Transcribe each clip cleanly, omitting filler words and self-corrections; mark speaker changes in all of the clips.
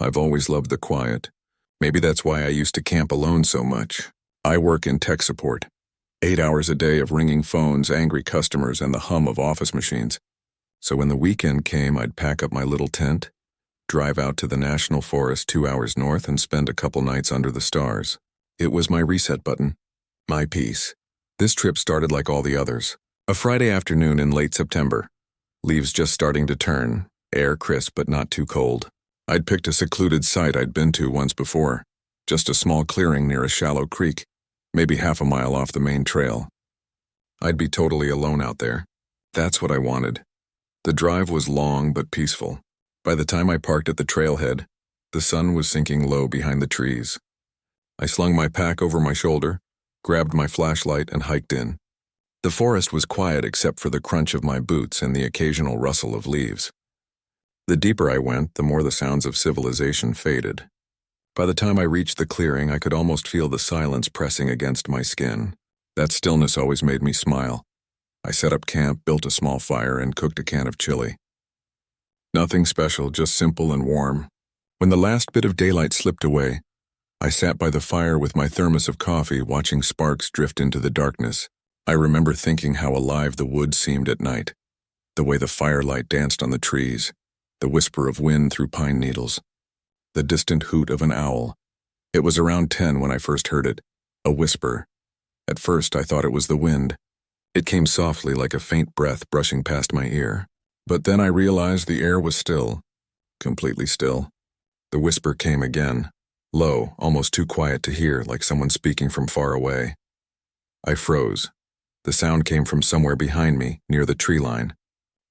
Speaker 1: I've always loved the quiet. Maybe that's why I used to camp alone so much. I work in tech support. 8 hours a day of ringing phones, angry customers, and the hum of office machines. So when the weekend came, I'd pack up my little tent, drive out to the national forest 2 hours north, and spend a couple nights under the stars. It was my reset button. My peace. This trip started like all the others. A Friday afternoon in late September. Leaves just starting to turn, air crisp but not too cold. I'd picked a secluded site I'd been to once before, just a small clearing near a shallow creek, maybe half a mile off the main trail. I'd be totally alone out there. That's what I wanted. The drive was long but peaceful. By the time I parked at the trailhead, the sun was sinking low behind the trees. I slung my pack over my shoulder, grabbed my flashlight, and hiked in. The forest was quiet except for the crunch of my boots and the occasional rustle of leaves. The deeper I went, the more the sounds of civilization faded. By the time I reached the clearing, I could almost feel the silence pressing against my skin. That stillness always made me smile. I set up camp, built a small fire, and cooked a can of chili. Nothing special, just simple and warm. When the last bit of daylight slipped away, I sat by the fire with my thermos of coffee, watching sparks drift into the darkness. I remember thinking how alive the woods seemed at night, the way the firelight danced on the trees, the whisper of wind through pine needles, the distant hoot of an owl. It was around 10 when I first heard it, a whisper. At first I thought it was the wind. It came softly like a faint breath brushing past my ear. But then I realized the air was still, completely still. The whisper came again, low, almost too quiet to hear, like someone speaking from far away. I froze. The sound came from somewhere behind me, near the tree line.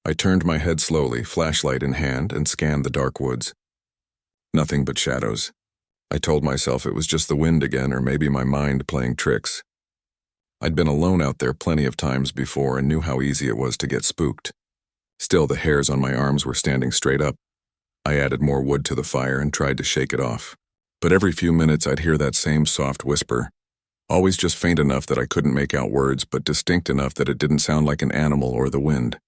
Speaker 1: I turned my head slowly, flashlight in hand, and scanned the dark woods. Nothing but shadows. I told myself it was just the wind again, or maybe my mind playing tricks. I'd been alone out there plenty of times before and knew how easy it was to get spooked. Still, the hairs on my arms were standing straight up. I added more wood to the fire and tried to shake it off. But every few minutes I'd hear that same soft whisper, always just faint enough that I couldn't make out words, but distinct enough that it didn't sound like an animal or the wind.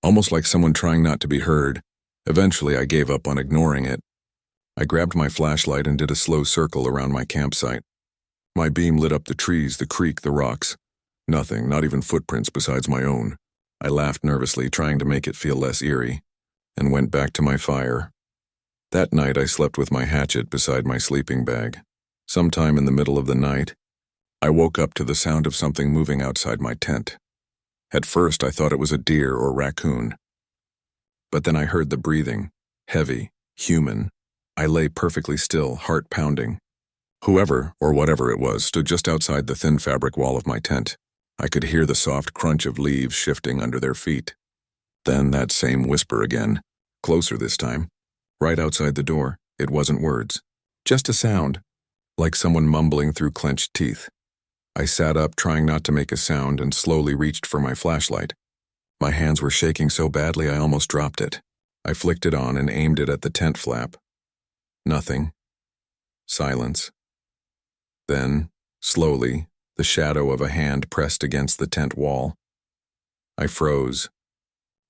Speaker 1: Almost like someone trying not to be heard. Eventually I gave up on ignoring it. I grabbed my flashlight and did a slow circle around my campsite. My beam lit up the trees, the creek, the rocks. Nothing, not even footprints besides my own. I laughed nervously, trying to make it feel less eerie, and went back to my fire. That night I slept with my hatchet beside my sleeping bag. Sometime in the middle of the night, I woke up to the sound of something moving outside my tent. At first I thought it was a deer or raccoon. But then I heard the breathing, heavy, human. I lay perfectly still, heart pounding. Whoever, or whatever it was, stood just outside the thin fabric wall of my tent. I could hear the soft crunch of leaves shifting under their feet. Then that same whisper again, closer this time. Right outside the door, it wasn't words. Just a sound, like someone mumbling through clenched teeth. I sat up, trying not to make a sound, and slowly reached for my flashlight. My hands were shaking so badly I almost dropped it. I flicked it on and aimed it at the tent flap. Nothing. Silence. Then, slowly, the shadow of a hand pressed against the tent wall. I froze.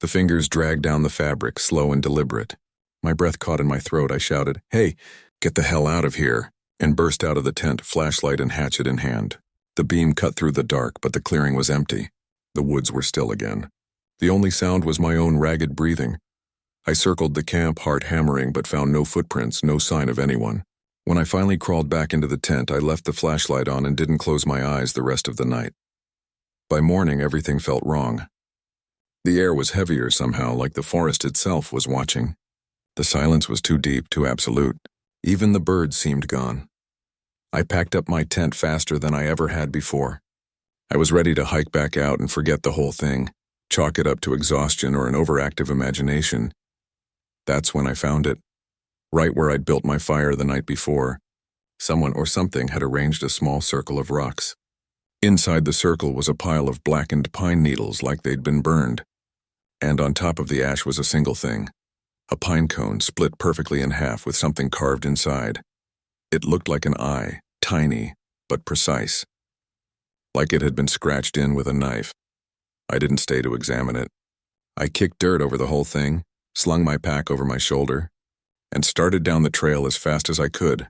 Speaker 1: The fingers dragged down the fabric, slow and deliberate. My breath caught in my throat. I shouted, "Hey, get the hell out of here," and burst out of the tent, flashlight and hatchet in hand. The beam cut through the dark, but the clearing was empty. The woods were still again. The only sound was my own ragged breathing. I circled the camp, heart hammering, but found no footprints, no sign of anyone. When I finally crawled back into the tent, I left the flashlight on and didn't close my eyes the rest of the night. By morning, everything felt wrong. The air was heavier somehow, like the forest itself was watching. The silence was too deep, too absolute. Even the birds seemed gone. I packed up my tent faster than I ever had before. I was ready to hike back out and forget the whole thing, chalk it up to exhaustion or an overactive imagination. That's when I found it. Right where I'd built my fire the night before, someone or something had arranged a small circle of rocks. Inside the circle was a pile of blackened pine needles like they'd been burned. And on top of the ash was a single thing, a pine cone split perfectly in half with something carved inside. It looked like an eye, tiny, but precise. Like it had been scratched in with a knife. I didn't stay to examine it. I kicked dirt over the whole thing, slung my pack over my shoulder, and started down the trail as fast as I could,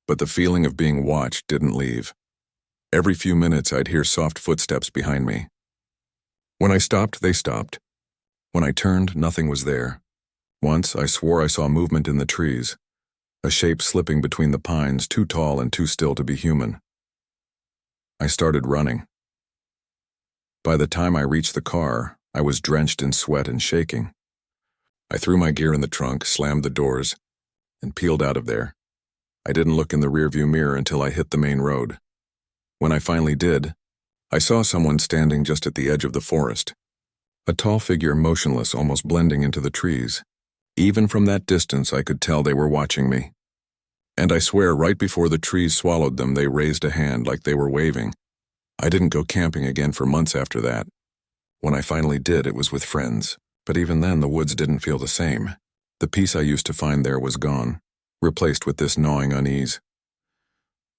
Speaker 1: but the feeling of being watched didn't leave. Every few minutes I'd hear soft footsteps behind me. When I stopped, they stopped. When I turned, nothing was there. Once I swore I saw movement in the trees, a shape slipping between the pines, too tall and too still to be human. I started running. By the time I reached the car, I was drenched in sweat and shaking. I threw my gear in the trunk, slammed the doors, and peeled out of there. I didn't look in the rearview mirror until I hit the main road. When I finally did, I saw someone standing just at the edge of the forest. A tall figure motionless, almost blending into the trees. Even from that distance, I could tell they were watching me. And I swear, right before the trees swallowed them, they raised a hand like they were waving. I didn't go camping again for months after that. When I finally did, it was with friends. But even then, the woods didn't feel the same. The peace I used to find there was gone, replaced with this gnawing unease.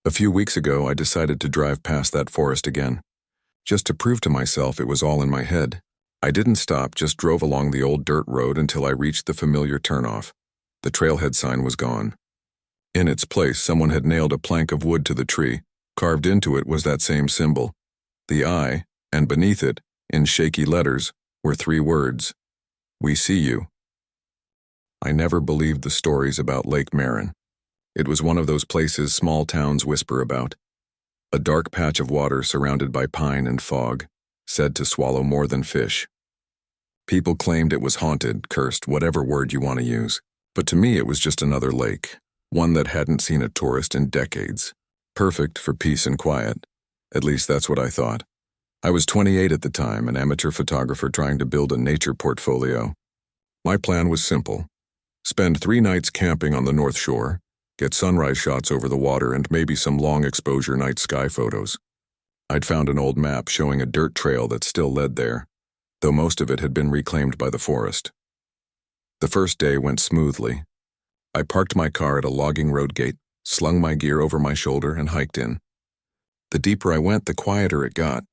Speaker 1: A few weeks ago, I decided to drive past that forest again, just to prove to myself it was all in my head. I didn't stop, just drove along the old dirt road until I reached the familiar turnoff. The trailhead sign was gone. In its place, someone had nailed a plank of wood to the tree. Carved into it was that same symbol. The eye, and beneath it, in shaky letters, were 3 words: "We see you." I never believed the stories about Lake Marin. It was one of those places small towns whisper about. A dark patch of water surrounded by pine and fog, said to swallow more than fish. People claimed it was haunted, cursed, whatever word you want to use. But to me it was just another lake, one that hadn't seen a tourist in decades. Perfect for peace and quiet. At least that's what I thought. I was 28 at the time, an amateur photographer trying to build a nature portfolio. My plan was simple. Spend 3 nights camping on the North Shore, get sunrise shots over the water and maybe some long exposure night sky photos. I'd found an old map showing a dirt trail that still led there, though most of it had been reclaimed by the forest. The first day went smoothly. I parked my car at a logging road gate, slung my gear over my shoulder, and hiked in. The deeper I went, the quieter it got.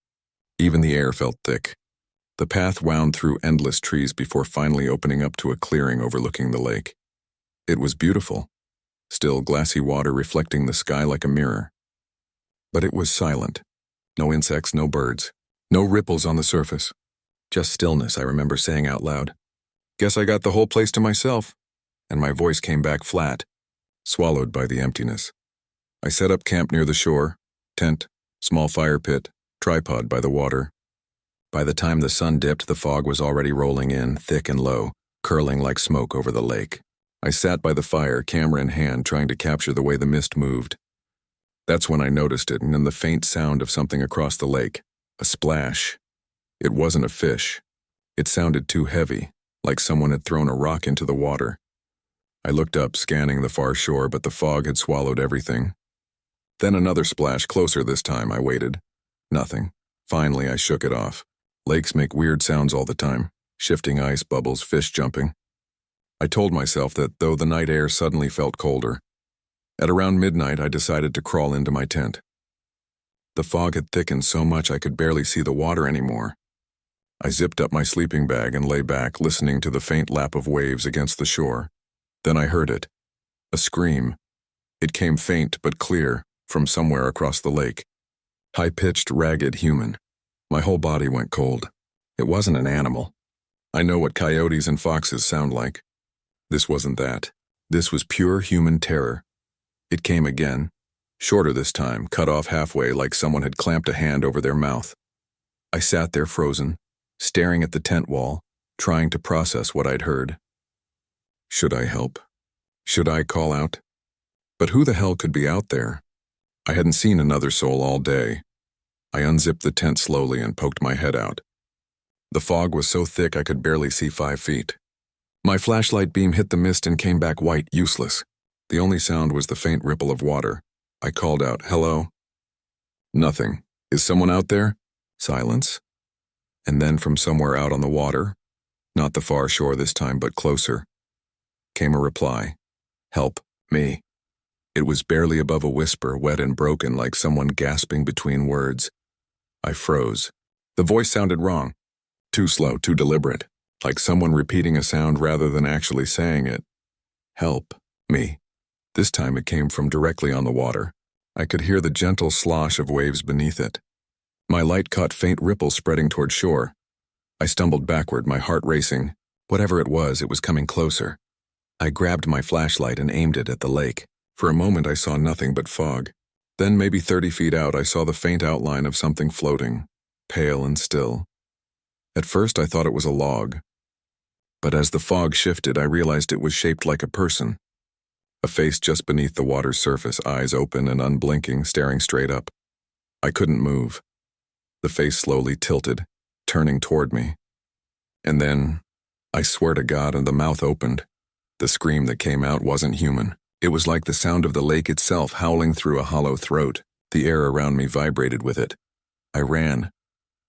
Speaker 1: Even the air felt thick. The path wound through endless trees before finally opening up to a clearing overlooking the lake. It was beautiful, still glassy water reflecting the sky like a mirror. But it was silent. No insects, no birds, no ripples on the surface. Just stillness, I remember saying out loud. Guess I got the whole place to myself. And my voice came back flat, swallowed by the emptiness. I set up camp near the shore, tent, small fire pit, tripod by the water. By the time the sun dipped, the fog was already rolling in, thick and low, curling like smoke over the lake. I sat by the fire, camera in hand, trying to capture the way the mist moved. That's when I noticed it, and then the faint sound of something across the lake. A splash. It wasn't a fish. It sounded too heavy, like someone had thrown a rock into the water. I looked up, scanning the far shore, but the fog had swallowed everything. Then another splash, closer this time. I waited. Nothing. Finally, I shook it off. Lakes make weird sounds all the time. Shifting ice, bubbles, fish jumping. I told myself that though the night air suddenly felt colder. At around midnight, I decided to crawl into my tent. The fog had thickened so much I could barely see the water anymore. I zipped up my sleeping bag and lay back, listening to the faint lap of waves against the shore. Then I heard it. A scream. It came faint but clear, from somewhere across the lake. High-pitched, ragged, human. My whole body went cold. It wasn't an animal. I know what coyotes and foxes sound like. This wasn't that. This was pure human terror. It came again, shorter this time, cut off halfway like someone had clamped a hand over their mouth. I sat there frozen, staring at the tent wall, trying to process what I'd heard. Should I help? Should I call out? But who the hell could be out there? I hadn't seen another soul all day. I unzipped the tent slowly and poked my head out. The fog was so thick I could barely see 5 feet. My flashlight beam hit the mist and came back white, useless. The only sound was the faint ripple of water. I called out, "Hello?" Nothing. "Is someone out there?" Silence. And then from somewhere out on the water, not the far shore this time but closer, came a reply. "Help, me." It was barely above a whisper, wet and broken like someone gasping between words. I froze. The voice sounded wrong. Too slow, too deliberate, like someone repeating a sound rather than actually saying it. "Help." Me. This time it came from directly on the water. I could hear the gentle slosh of waves beneath it. My light caught faint ripples spreading toward shore. I stumbled backward, my heart racing. Whatever it was coming closer. I grabbed my flashlight and aimed it at the lake. For a moment I saw nothing but fog. Then maybe 30 feet out I saw the faint outline of something floating, pale and still. At first I thought it was a log. But as the fog shifted, I realized it was shaped like a person. A face just beneath the water's surface, eyes open and unblinking, staring straight up. I couldn't move. The face slowly tilted, turning toward me. And then, I swear to God, and the mouth opened. The scream that came out wasn't human. It was like the sound of the lake itself howling through a hollow throat. The air around me vibrated with it. I ran.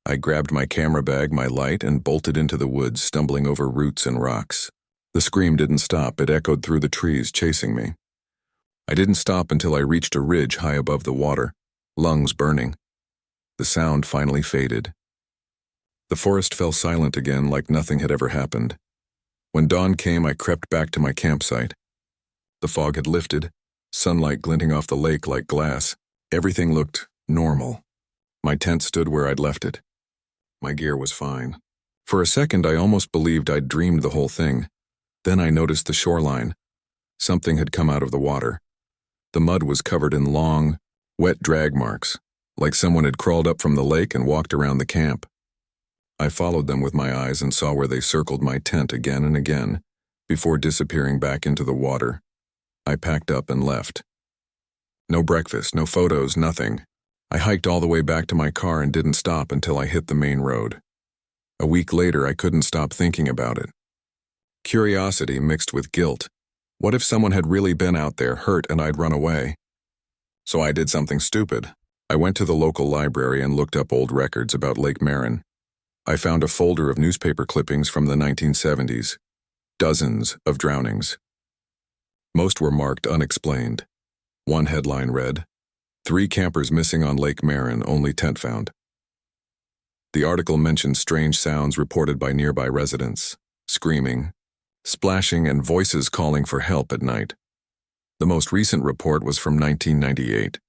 Speaker 1: I grabbed my camera bag, my light, and bolted into the woods, stumbling over roots and rocks. The scream didn't stop. It echoed through the trees, chasing me. I didn't stop until I reached a ridge high above the water, lungs burning. The sound finally faded. The forest fell silent again, like nothing had ever happened. When dawn came, I crept back to my campsite. The fog had lifted, sunlight glinting off the lake like glass. Everything looked normal. My tent stood where I'd left it. My gear was fine. For a second, I almost believed I'd dreamed the whole thing. Then I noticed the shoreline. Something had come out of the water. The mud was covered in long, wet drag marks, like someone had crawled up from the lake and walked around the camp. I followed them with my eyes and saw where they circled my tent again and again, before disappearing back into the water. I packed up and left. No breakfast, no photos, nothing. I hiked all the way back to my car and didn't stop until I hit the main road. A week later, I couldn't stop thinking about it. Curiosity mixed with guilt. What if someone had really been out there, hurt, and I'd run away? So I did something stupid. I went to the local library and looked up old records about Lake Merin. I found a folder of newspaper clippings from the 1970s. Dozens of drownings. Most were marked unexplained. One headline read, 3 campers missing on Lake Merin, only tent found. The article mentioned strange sounds reported by nearby residents, screaming, splashing, and voices calling for help at night. The most recent report was from 1998.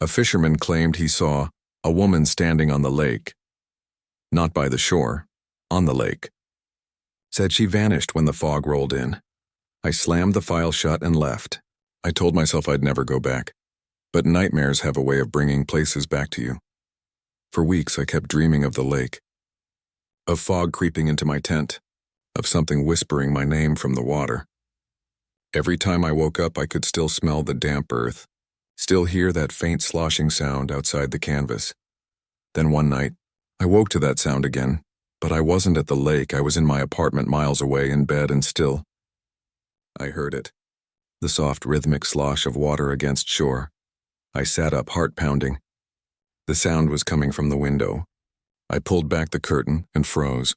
Speaker 1: A fisherman claimed he saw a woman standing on the lake. Not by the shore, on the lake. Said she vanished when the fog rolled in. I slammed the file shut and left. I told myself I'd never go back. But nightmares have a way of bringing places back to you. For weeks I kept dreaming of the lake. Of fog creeping into my tent. Of something whispering my name from the water. Every time I woke up I could still smell the damp earth. Still hear that faint sloshing sound outside the canvas. Then one night, I woke to that sound again, but I wasn't at the lake. I was in my apartment miles away in bed and still. I heard it. The soft rhythmic slosh of water against shore. I sat up, heart pounding. The sound was coming from the window. I pulled back the curtain and froze.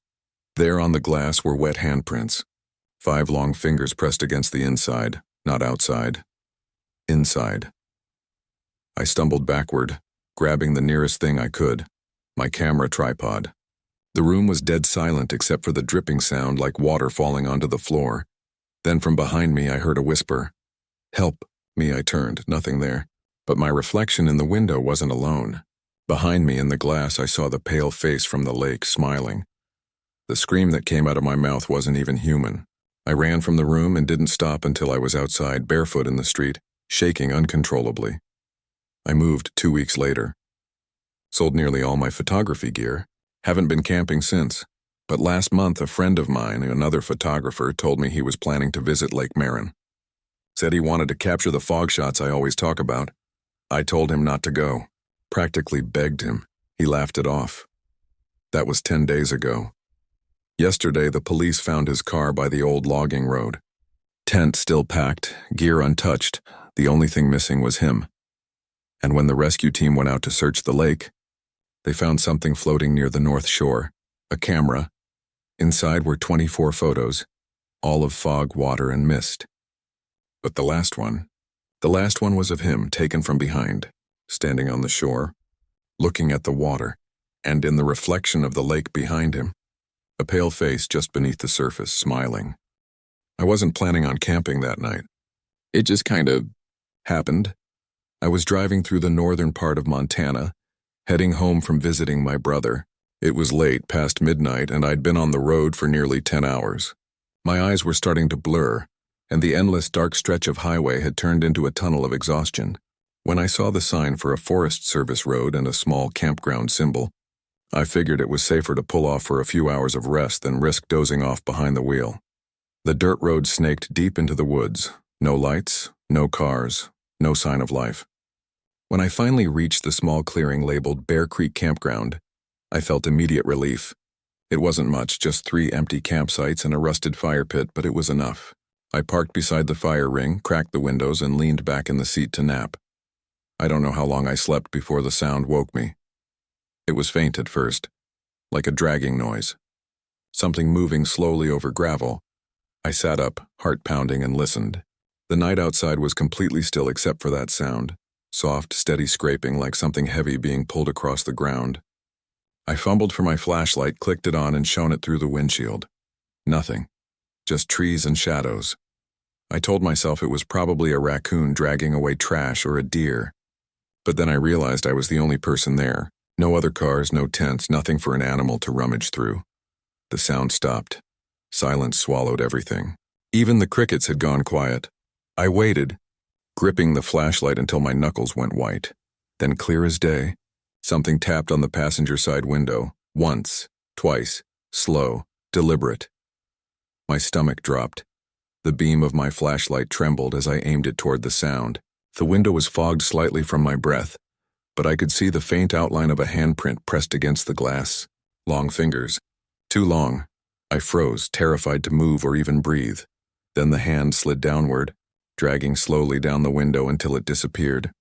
Speaker 1: There on the glass were wet handprints. 5 long fingers pressed against the inside, not outside. Inside. I stumbled backward, grabbing the nearest thing I could, my camera tripod. The room was dead silent except for the dripping sound like water falling onto the floor. Then from behind me I heard a whisper. Help me, I turned, nothing there. But my reflection in the window wasn't alone. Behind me in the glass I saw the pale face from the lake, smiling. The scream that came out of my mouth wasn't even human. I ran from the room and didn't stop until I was outside, barefoot in the street, shaking uncontrollably. I moved 2 weeks later. Sold nearly all my photography gear. Haven't been camping since. But last month a friend of mine, another photographer, told me he was planning to visit Lake Merin. Said he wanted to capture the fog shots I always talk about. I told him not to go. Practically begged him. He laughed it off. That was 10 days ago. Yesterday, the police found his car by the old logging road. Tent still packed, gear untouched. The only thing missing was him. And when the rescue team went out to search the lake, they found something floating near the north shore, a camera. Inside were 24 photos, all of fog, water, and mist. But the last one was of him, taken from behind, standing on the shore, looking at the water, and in the reflection of the lake behind him, a pale face just beneath the surface, smiling. I wasn't planning on camping that night. It just kind of happened. I was driving through the northern part of Montana, heading home from visiting my brother. It was late, past midnight, and I'd been on the road for nearly 10 hours. My eyes were starting to blur, and the endless dark stretch of highway had turned into a tunnel of exhaustion. When I saw the sign for a Forest Service road and a small campground symbol, I figured it was safer to pull off for a few hours of rest than risk dozing off behind the wheel. The dirt road snaked deep into the woods. No lights, no cars, no sign of life. When I finally reached the small clearing labeled Bear Creek Campground, I felt immediate relief. It wasn't much, just 3 empty campsites and a rusted fire pit, but it was enough. I parked beside the fire ring, cracked the windows, and leaned back in the seat to nap. I don't know how long I slept before the sound woke me. It was faint at first, like a dragging noise. Something moving slowly over gravel. I sat up, heart pounding, and listened. The night outside was completely still except for that sound. Soft, steady scraping like something heavy being pulled across the ground. I fumbled for my flashlight, clicked it on, and shone it through the windshield. Nothing. Just trees and shadows. I told myself it was probably a raccoon dragging away trash or a deer. But then I realized I was the only person there. No other cars, no tents, nothing for an animal to rummage through. The sound stopped. Silence swallowed everything. Even the crickets had gone quiet. I waited, gripping the flashlight until my knuckles went white. Then, clear as day, something tapped on the passenger side window. Once, twice, slow, deliberate. My stomach dropped. The beam of my flashlight trembled as I aimed it toward the sound. The window was fogged slightly from my breath, but I could see the faint outline of a handprint pressed against the glass. Long fingers. Too long. I froze, terrified to move or even breathe. Then the hand slid downward, dragging slowly down the window until it disappeared.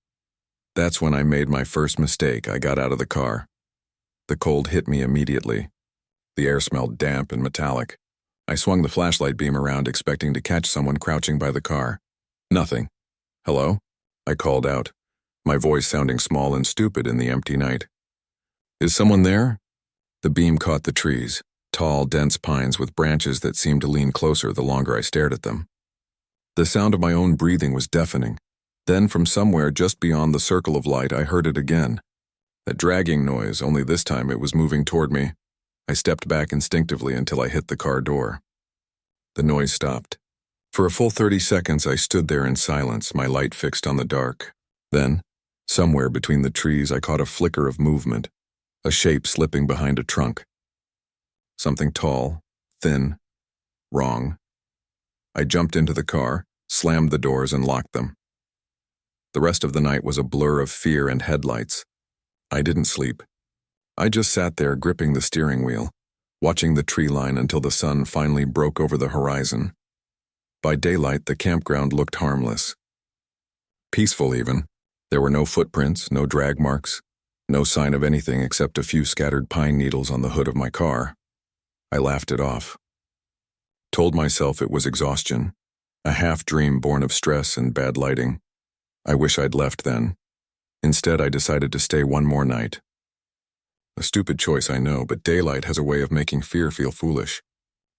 Speaker 1: That's when I made my first mistake. I got out of the car. The cold hit me immediately. The air smelled damp and metallic. I swung the flashlight beam around, expecting to catch someone crouching by the car. Nothing. Hello? I called out, my voice sounding small and stupid in the empty night. Is someone there? The beam caught the trees, tall, dense pines with branches that seemed to lean closer the longer I stared at them. The sound of my own breathing was deafening. Then from somewhere just beyond the circle of light, I heard it again. That dragging noise, only this time it was moving toward me. I stepped back instinctively until I hit the car door. The noise stopped. For a full 30 seconds I stood there in silence, my light fixed on the dark. Then, somewhere between the trees, I caught a flicker of movement, a shape slipping behind a trunk. Something tall, thin, wrong. I jumped into the car, slammed the doors, and locked them. The rest of the night was a blur of fear and headlights. I didn't sleep. I just sat there gripping the steering wheel, watching the tree line until the sun finally broke over the horizon. By daylight, the campground looked harmless. Peaceful, even. There were no footprints, no drag marks, no sign of anything except a few scattered pine needles on the hood of my car. I laughed it off. Told myself it was exhaustion, a half-dream born of stress and bad lighting. I wish I'd left then. Instead, I decided to stay one more night. A stupid choice, I know, but daylight has a way of making fear feel foolish.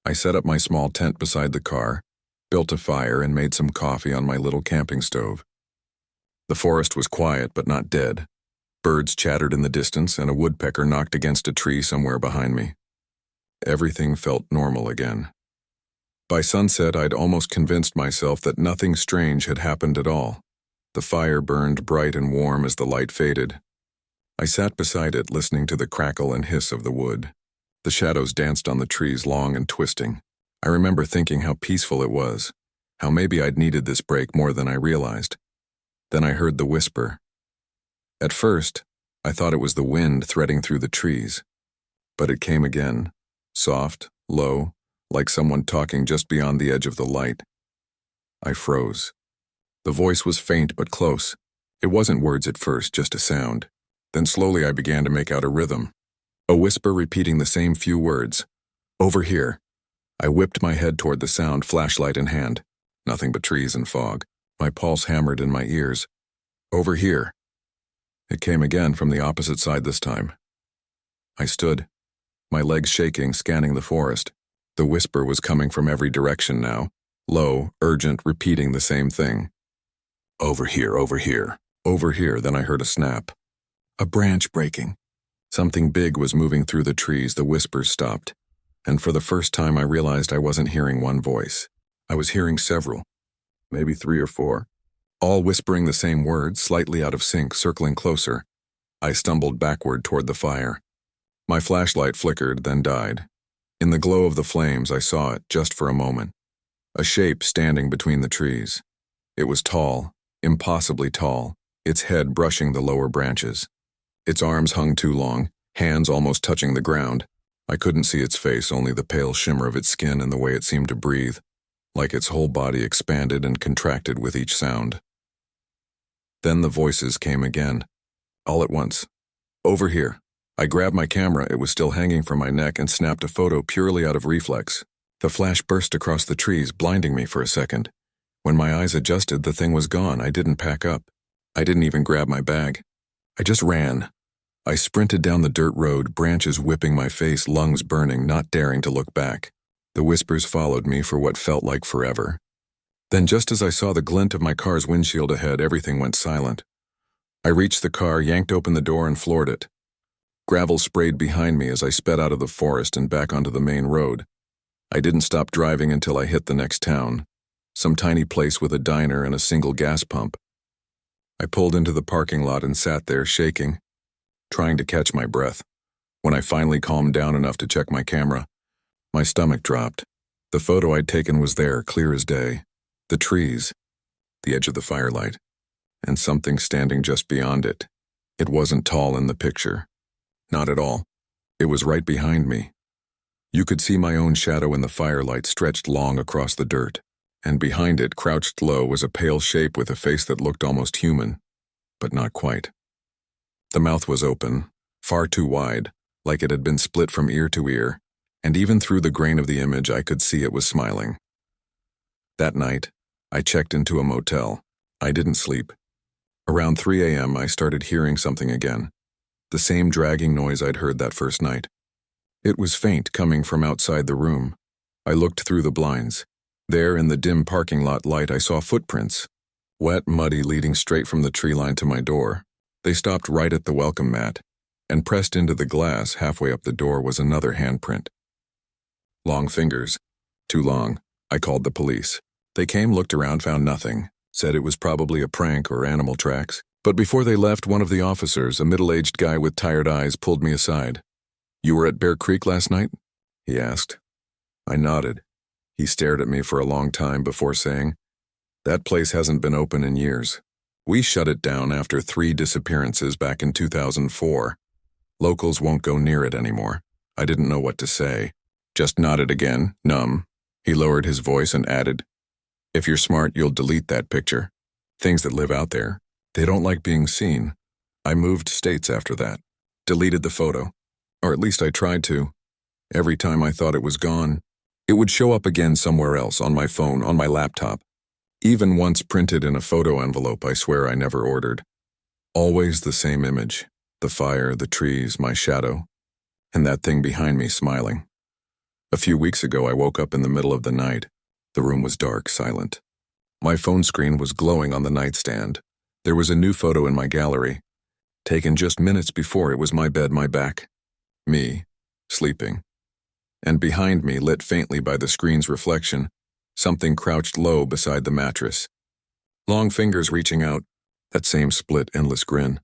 Speaker 1: I set up my small tent beside the car, built a fire, and made some coffee on my little camping stove. The forest was quiet but not dead. Birds chattered in the distance, and a woodpecker knocked against a tree somewhere behind me. Everything felt normal again. By sunset, I'd almost convinced myself that nothing strange had happened at all. The fire burned bright and warm as the light faded. I sat beside it, listening to the crackle and hiss of the wood. The shadows danced on the trees, long and twisting. I remember thinking how peaceful it was, how maybe I'd needed this break more than I realized. Then I heard the whisper. At first, I thought it was the wind threading through the trees. But it came again, soft, low, like someone talking just beyond the edge of the light. I froze. The voice was faint but close. It wasn't words at first, just a sound. Then slowly I began to make out a rhythm. A whisper repeating the same few words. Over here. I whipped my head toward the sound, flashlight in hand. Nothing but trees and fog. My pulse hammered in my ears. Over here. It came again from the opposite side this time. I stood, my legs shaking, scanning the forest. The whisper was coming from every direction now, low, urgent, repeating the same thing. Over here, over here, over here. Then I heard a snap. A branch breaking. Something big was moving through the trees. The whispers stopped. And for the first time I realized I wasn't hearing one voice. I was hearing several. Maybe 3 or 4. All whispering the same words, slightly out of sync, circling closer. I stumbled backward toward the fire. My flashlight flickered, then died. In the glow of the flames, I saw it, just for a moment. A shape standing between the trees. It was tall, impossibly tall, its head brushing the lower branches. Its arms hung too long, hands almost touching the ground. I couldn't see its face, only the pale shimmer of its skin and the way it seemed to breathe, like its whole body expanded and contracted with each sound. Then the voices came again, all at once. Over here. I grabbed my camera, it was still hanging from my neck, and snapped a photo purely out of reflex. The flash burst across the trees, blinding me for a second. When my eyes adjusted, the thing was gone. I didn't pack up. I didn't even grab my bag. I just ran. I sprinted down the dirt road, branches whipping my face, lungs burning, not daring to look back. The whispers followed me for what felt like forever. Then just as I saw the glint of my car's windshield ahead, everything went silent. I reached the car, yanked open the door, and floored it. Gravel sprayed behind me as I sped out of the forest and back onto the main road. I didn't stop driving until I hit the next town, some tiny place with a diner and a single gas pump. I pulled into the parking lot and sat there shaking, trying to catch my breath. When I finally calmed down enough to check my camera, my stomach dropped. The photo I'd taken was there, clear as day. The trees, the edge of the firelight, and something standing just beyond it. It wasn't tall in the picture. Not at all. It was right behind me. You could see my own shadow in the firelight stretched long across the dirt, and behind it, crouched low, was a pale shape with a face that looked almost human, but not quite. The mouth was open, far too wide, like it had been split from ear to ear, and even through the grain of the image I could see it was smiling. That night, I checked into a motel. I didn't sleep. Around 3 a.m. I started hearing something again. The same dragging noise I'd heard that first night. It was faint, coming from outside the room. I looked through the blinds. There, in the dim parking lot light, I saw footprints. Wet, muddy, leading straight from the tree line to my door. They stopped right at the welcome mat, and pressed into the glass halfway up the door was another handprint. Long fingers. Too long. I called the police. They came, looked around, found nothing. Said it was probably a prank or animal tracks. But before they left, one of the officers, a middle-aged guy with tired eyes, pulled me aside. "You were at Bear Creek last night?" he asked. I nodded. He stared at me for a long time before saying, "That place hasn't been open in years. We shut it down after 3 disappearances back in 2004. Locals won't go near it anymore." I didn't know what to say. Just nodded again, numb. He lowered his voice and added, "If you're smart, you'll delete that picture. Things that live out there, they don't like being seen." I moved states after that. Deleted the photo. Or at least I tried to. Every time I thought it was gone, it would show up again somewhere else, on my phone, on my laptop. Even once printed in a photo envelope I swear I never ordered. Always the same image. The fire, the trees, my shadow, and that thing behind me smiling. A few weeks ago I woke up in the middle of the night. The room was dark, silent. My phone screen was glowing on the nightstand. There was a new photo in my gallery. Taken just minutes before, it was my bed, my back. Me, sleeping. And behind me, lit faintly by the screen's reflection, something crouched low beside the mattress. Long fingers reaching out, that same split, endless grin.